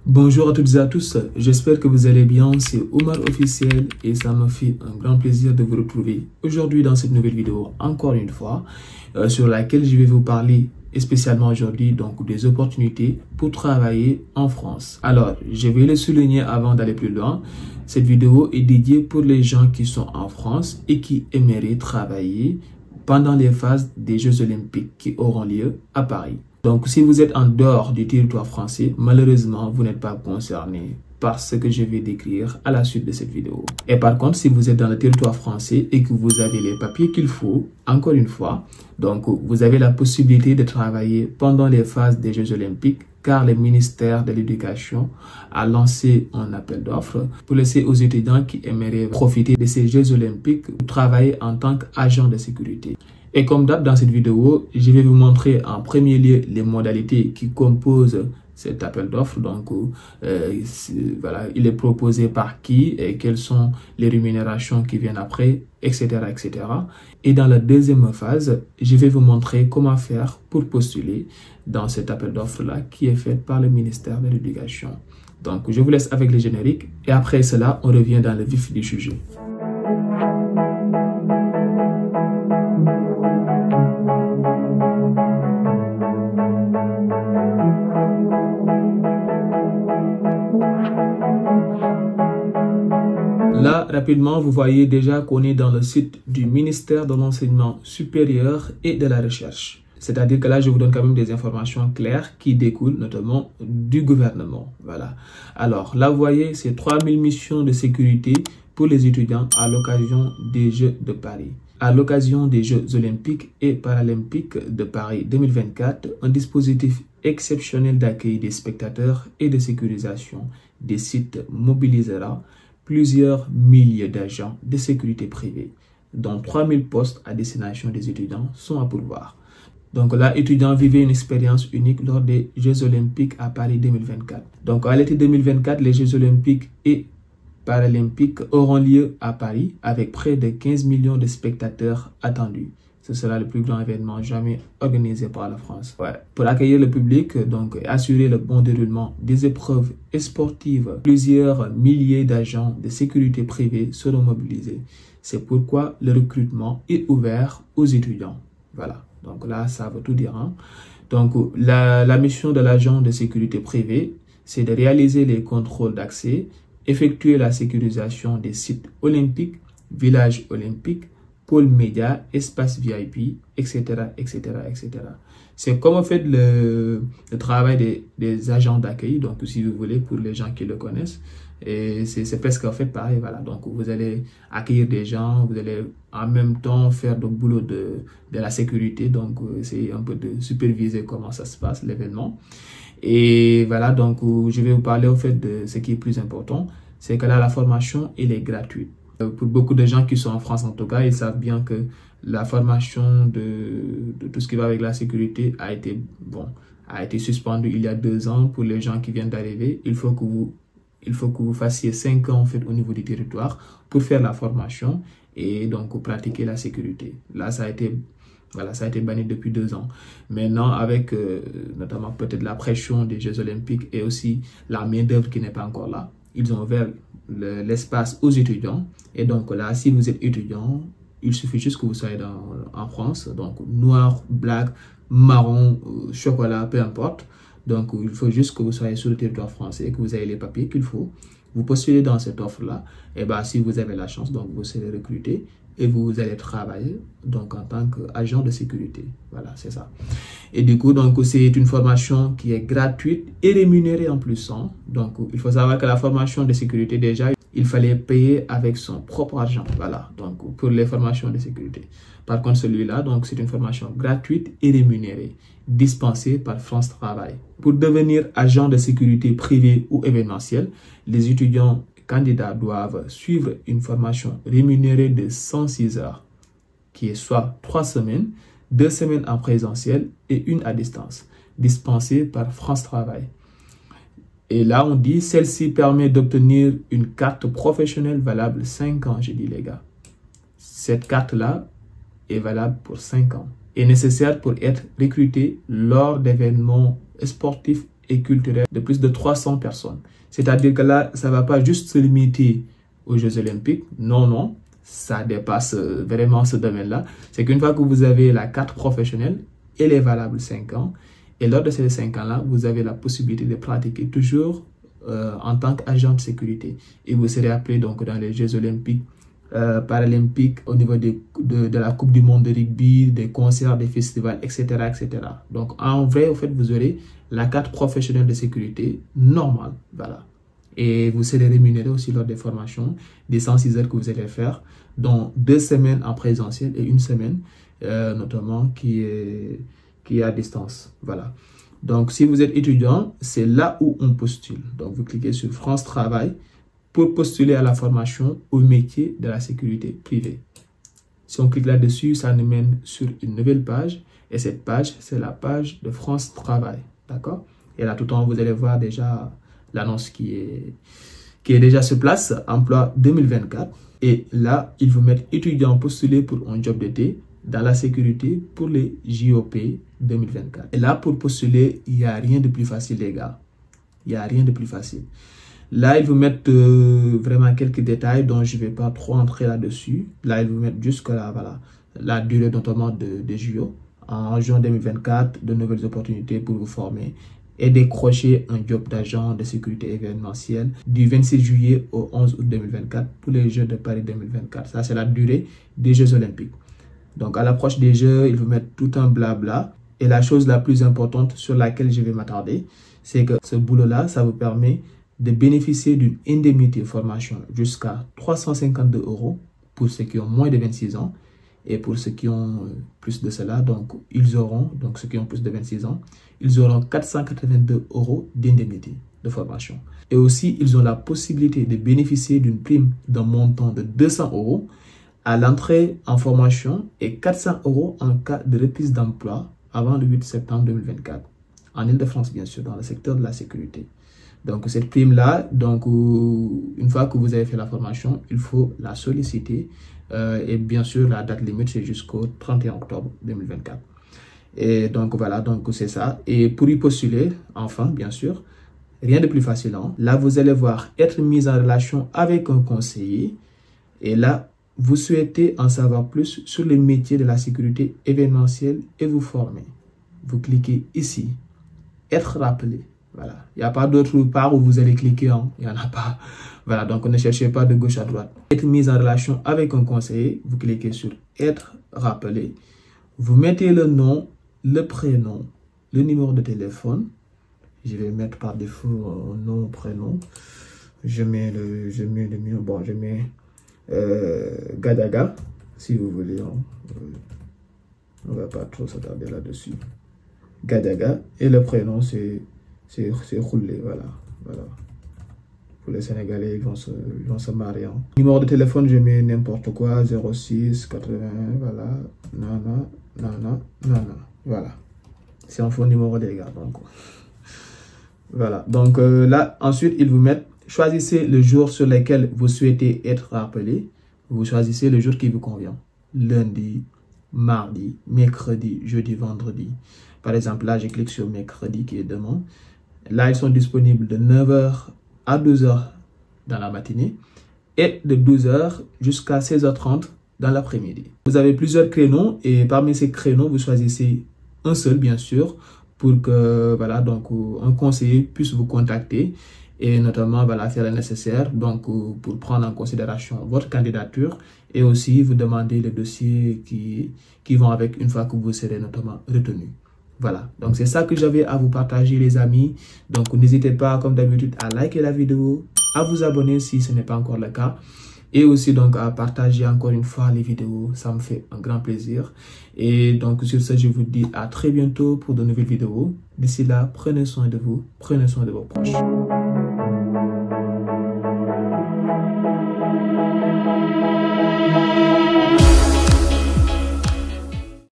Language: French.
Bonjour à toutes et à tous, j'espère que vous allez bien, c'est Omar Officiel et ça me fait un grand plaisir de vous retrouver aujourd'hui dans cette nouvelle vidéo, encore une fois, sur laquelle je vais vous parler spécialement aujourd'hui donc des opportunités pour travailler en France. Alors, je vais le souligner avant d'aller plus loin, cette vidéo est dédiée pour les gens qui sont en France et qui aimeraient travailler pendant les phases des Jeux Olympiques qui auront lieu à Paris. Donc, si vous êtes en dehors du territoire français, malheureusement, vous n'êtes pas concerné par ce que je vais décrire à la suite de cette vidéo. Et par contre, si vous êtes dans le territoire français et que vous avez les papiers qu'il faut, encore une fois, donc vous avez la possibilité de travailler pendant les phases des Jeux Olympiques car le ministère de l'Éducation a lancé un appel d'offres pour laisser aux étudiants qui aimeraient profiter de ces Jeux Olympiques travailler en tant qu'agent de sécurité. Et comme d'hab dans cette vidéo, je vais vous montrer en premier lieu les modalités qui composent cet appel d'offres. Donc, voilà, il est proposé par qui et quelles sont les rémunérations qui viennent après, etc., etc. Et dans la deuxième phase, je vais vous montrer comment faire pour postuler dans cet appel d'offres-là qui est fait par le ministère de l'Éducation. Donc, je vous laisse avec les génériques et après cela, on revient dans le vif du sujet. Là, rapidement, vous voyez déjà qu'on est dans le site du ministère de l'Enseignement supérieur et de la Recherche. C'est-à-dire que là, je vous donne quand même des informations claires qui découlent notamment du gouvernement. Voilà. Alors, là, vous voyez, c'est 3000 missions de sécurité pour les étudiants à l'occasion des Jeux de Paris. À l'occasion des Jeux Olympiques et Paralympiques de Paris 2024, un dispositif exceptionnel d'accueil des spectateurs et de sécurisation des sites mobilisera plusieurs milliers d'agents de sécurité privée, dont 3000 postes à destination des étudiants sont à pourvoir. Donc là, étudiants vivaient une expérience unique lors des Jeux Olympiques à Paris 2024. Donc à l'été 2024, les Jeux Olympiques et Paralympiques auront lieu à Paris avec près de 15 millions de spectateurs attendus. Ce sera le plus grand événement jamais organisé par la France. Ouais. Pour accueillir le public donc, et assurer le bon déroulement des épreuves sportives, plusieurs milliers d'agents de sécurité privée seront mobilisés. C'est pourquoi le recrutement est ouvert aux étudiants. Voilà. Donc là, ça veut tout dire. Hein? Donc la mission de l'agent de sécurité privée, c'est de réaliser les contrôles d'accès, effectuer la sécurisation des sites olympiques, villages olympiques, pôle média, espace VIP, etc., etc., etc. C'est comme en fait le travail des agents d'accueil, donc si vous voulez, pour les gens qui le connaissent. Et c'est presque en fait pareil, voilà. Donc vous allez accueillir des gens, vous allez en même temps faire le boulot de la sécurité, donc c'est un peu de superviser comment ça se passe, l'événement. Et voilà, donc je vais vous parler au fait de ce qui est plus important, c'est que là, la formation, elle est gratuite. Pour beaucoup de gens qui sont en France, en tout cas, ils savent bien que la formation de tout ce qui va avec la sécurité a été suspendue il y a 2 ans pour les gens qui viennent d'arriver. Il faut que vous fassiez 5 ans en fait au niveau du territoire pour faire la formation et donc pratiquer la sécurité. Là, ça a été banni depuis 2 ans. Maintenant, avec notamment peut-être la pression des Jeux Olympiques et aussi la main-d'œuvre qui n'est pas encore là, ils ont ouvert l'espace aux étudiants. Et donc là, si vous êtes étudiant, il suffit juste que vous soyez en France. Donc noir, black, marron, chocolat, peu importe. Donc il faut juste que vous soyez sur le territoire français et que vous ayez les papiers qu'il faut. Vous postulez dans cette offre-là. Et bien, si vous avez la chance, donc vous serez recruté et vous allez travailler donc en tant qu'agent de sécurité. Voilà, c'est ça. Et du coup, donc c'est une formation qui est gratuite et rémunérée en plus. Hein. Donc, il faut savoir que la formation de sécurité, déjà, il fallait payer avec son propre argent. Voilà, donc pour les formations de sécurité. Par contre, celui-là, donc c'est une formation gratuite et rémunérée, dispensée par France Travail. Pour devenir agent de sécurité privé ou événementiel, les étudiants candidats doivent suivre une formation rémunérée de 106 heures, qui est soit 3 semaines, 2 semaines en présentiel et 1 à distance, dispensée par France Travail. Et là, on dit, celle-ci permet d'obtenir une carte professionnelle valable 5 ans, j'ai dit les gars. Cette carte-là est valable pour 5 ans. Est nécessaire pour être recruté lors d'événements sportifs et culturel de plus de 300 personnes. C'est-à-dire que là, ça ne va pas juste se limiter aux Jeux Olympiques. Non, non, ça dépasse vraiment ce domaine-là. C'est qu'une fois que vous avez la carte professionnelle, elle est valable 5 ans. Et lors de ces 5 ans-là, vous avez la possibilité de pratiquer toujours en tant qu'agent de sécurité. Et vous serez appelé donc dans les Jeux Olympiques, Paralympiques, au niveau de la Coupe du Monde de rugby, des concerts, des festivals, etc., etc. Donc, en vrai, au fait, vous aurez la carte professionnelle de sécurité normale. Voilà. Et vous serez rémunéré aussi lors des formations, des 106 heures que vous allez faire, dont 2 semaines en présentiel et 1 semaine, notamment, qui est à distance. Voilà. Donc, si vous êtes étudiant, c'est là où on postule. Donc, vous cliquez sur France Travail pour postuler à la formation au métier de la sécurité privée. Si on clique là-dessus, ça nous mène sur une nouvelle page. Et cette page, c'est la page de France Travail. D'accord? Et là, tout en haut, vous allez voir déjà l'annonce qui est déjà sur place, emploi 2024. Et là, ils vous mettent étudiant postulé pour un job d'été dans la sécurité pour les JOP 2024. Et là, pour postuler, il n'y a rien de plus facile, les gars. Il n'y a rien de plus facile. Là, ils vous mettent vraiment quelques détails dont je ne vais pas trop entrer là-dessus. Là, ils vous mettent jusque-là, voilà, la durée notamment de JO. En juin 2024, de nouvelles opportunités pour vous former et décrocher un job d'agent de sécurité événementielle du 26 juillet au 11 août 2024 pour les Jeux de Paris 2024. Ça, c'est la durée des Jeux Olympiques. Donc, à l'approche des Jeux, ils vous mettent tout un blabla. Et la chose la plus importante sur laquelle je vais m'attarder, c'est que ce boulot-là, ça vous permet de bénéficier d'une indemnité de formation jusqu'à 352 € pour ceux qui ont moins de 26 ans. Et pour ceux qui ont plus de cela, donc ceux qui ont plus de 26 ans, ils auront 482 € d'indemnité de formation. Et aussi, ils ont la possibilité de bénéficier d'une prime d'un montant de 200 € à l'entrée en formation et 400 € en cas de reprise d'emploi avant le 8 septembre 2024. En Île-de-France, bien sûr, dans le secteur de la sécurité. Donc, cette prime-là, donc, une fois que vous avez fait la formation, il faut la solliciter. Et bien sûr, la date limite, c'est jusqu'au 31 octobre 2024. Et donc, voilà, donc c'est ça. Et pour y postuler, enfin, bien sûr, rien de plus facile. Hein. Là, vous allez voir être mis en relation avec un conseiller. Et là, vous souhaitez en savoir plus sur les métiers de la sécurité événementielle et vous former. Vous cliquez ici, être rappelé. Voilà, il n'y a pas d'autre part où vous allez cliquer, hein. Il n'y en a pas. Voilà, donc ne cherchez pas de gauche à droite. Être mis en relation avec un conseiller, vous cliquez sur être rappelé. Vous mettez le nom, le prénom, le numéro de téléphone. Je vais mettre par défaut nom, prénom. Je mets Gadaga, si vous voulez. Hein. On ne va pas trop s'attarder là-dessus. Gadaga, et le prénom c'est roulé, voilà. Pour les Sénégalais, ils vont se marier. Hein. Numéro de téléphone, je mets n'importe quoi, 06 80, voilà, nana. Voilà. C'est un faux numéro, les gars. Donc, voilà. Donc là, ensuite, ils vous mettent, choisissez le jour sur lequel vous souhaitez être rappelé. Vous choisissez le jour qui vous convient. Lundi, mardi, mercredi, jeudi, vendredi. Par exemple, là, je clique sur mercredi qui est demain. Là, ils sont disponibles de 9 h à 12 h dans la matinée et de 12 h jusqu'à 16 h 30 dans l'après-midi. Vous avez plusieurs créneaux et parmi ces créneaux, vous choisissez un seul, bien sûr, pour que voilà, donc, un conseiller puisse vous contacter et notamment voilà, faire le nécessaire donc, pour prendre en considération votre candidature et aussi vous demander les dossiers qui vont avec une fois que vous serez notamment retenu. Voilà, donc c'est ça que j'avais à vous partager les amis. Donc n'hésitez pas comme d'habitude à liker la vidéo, à vous abonner si ce n'est pas encore le cas. Et aussi donc à partager encore une fois les vidéos, ça me fait un grand plaisir. Et donc sur ce, je vous dis à très bientôt pour de nouvelles vidéos. D'ici là, prenez soin de vous, prenez soin de vos proches.